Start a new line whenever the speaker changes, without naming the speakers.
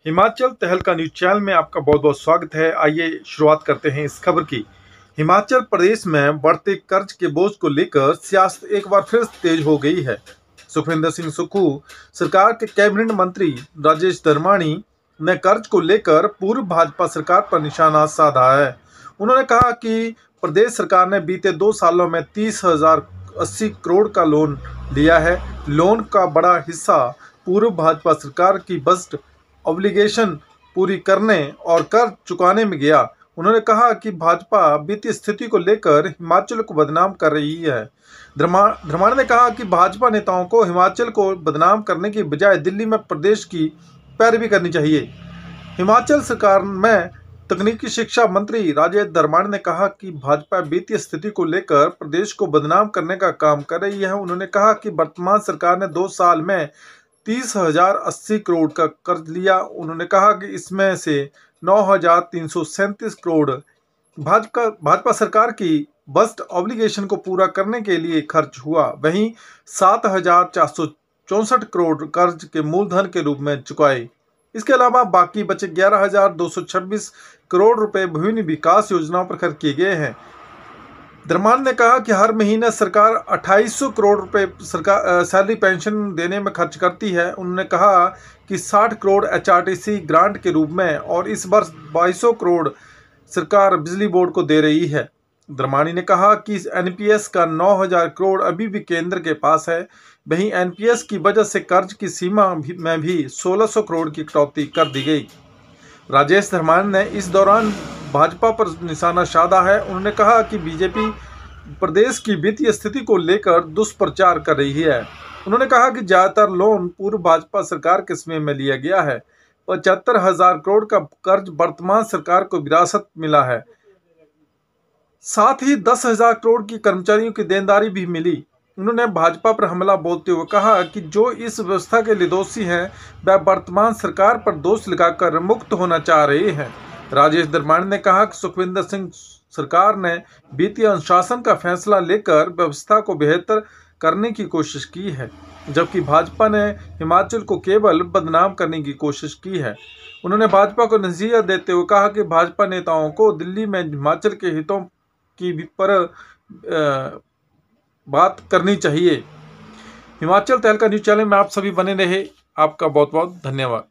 हिमाचल तहलका news channel में आपका बहुत बहुत स्वागत है। आइए शुरुआत करते हैं इस खबर की। हिमाचल प्रदेश में बढ़ते कर्ज के बोझ को लेकर सियासत एक बार फिर तेज हो गई है। सुखविंदर सिंह सुक्खू सरकार के कैबिनेट मंत्री राजेश धर्माणी ने कर्ज को लेकर पूर्व भाजपा सरकार पर निशाना साधा है। उन्होंने कहा कि प्रदेश सरकार ने बीते 2 सालों में 30,080 करोड़ का लोन लिया है। लोन का बड़ा हिस्सा पूर्व भाजपा सरकार की बजट ऑब्लिगेशन पूरी करने और कर्ज चुकाने में गया। उन्होंने कहा कि भाजपा वित्तीय स्थिति को लेकर हिमाचल को बदनाम कर रही है। धर्माणी ने कहा कि भाजपा नेताओं को हिमाचल को बदनाम करने की बजाय दिल्ली में प्रदेश की पैरवी करनी चाहिए। हिमाचल सरकार में तकनीकी शिक्षा मंत्री राजेश धर्माणी ने कहा कि भाजपा वित्तीय स्थिति को लेकर प्रदेश को बदनाम करने का काम कर रही है। उन्होंने कहा कि वर्तमान सरकार ने 2 साल में 30,080 करोड़ का कर्ज लिया। उन्होंने कहा कि इसमें से 9,337 करोड़ भाजपा सरकार की बजट ऑब्लिगेशन को पूरा करने के लिए खर्च हुआ। वहीं 7,464 करोड़ कर्ज के मूलधन के रूप में चुकाए। इसके अलावा बाकी बचे 11,226 करोड़ रुपए विभिन्न विकास योजनाओं पर खर्च किए गए हैं। धर्माणी ने कहा कि हर महीने सरकार 2,800 करोड़ रुपए सरकार सैलरी पेंशन देने में खर्च करती है। उन्होंने कहा कि 60 करोड़ HRTC ग्रांट के रूप में और इस वर्ष 2,200 करोड़ सरकार बिजली बोर्ड को दे रही है। धर्माणी ने कहा कि NPS का 9,000 करोड़ अभी भी केंद्र के पास है। वहीं NPS की वजह से कर्ज की सीमा में भी 1,600 करोड़ की कटौती कर दी गई। राजेश धर्माणी ने इस दौरान भाजपा पर निशाना साधा है। उन्होंने कहा कि बीजेपी प्रदेश की वित्तीय स्थिति को लेकर दुष्प्रचार कर रही है। उन्होंने कहा कि ज्यादातर लोन पूर्व भाजपा सरकार के समय में लिया गया है। 75,000 करोड़ का कर्ज वर्तमान सरकार को विरासत मिला है। साथ ही 10,000 करोड़ की कर्मचारियों की देनदारी भी मिली। उन्होंने भाजपा पर हमला बोलते हुए कहा कि जो इस व्यवस्था के लिए दोषी हैं वह वर्तमान सरकार पर दोष लगाकर मुक्त होना चाह रहे हैं। राजेश धर्माणी ने कहा कि सुखविंदर सिंह सरकार ने वित्तीय अनुशासन का फैसला लेकर व्यवस्था को बेहतर करने की कोशिश की है, जबकि भाजपा ने हिमाचल को केवल बदनाम करने की कोशिश की है। उन्होंने भाजपा को नसीहत देते हुए कहा कि भाजपा नेताओं को दिल्ली में हिमाचल के हितों की पर बात करनी चाहिए। हिमाचल तहलका न्यूज चैनल में आप सभी बने रहे। आपका बहुत बहुत धन्यवाद।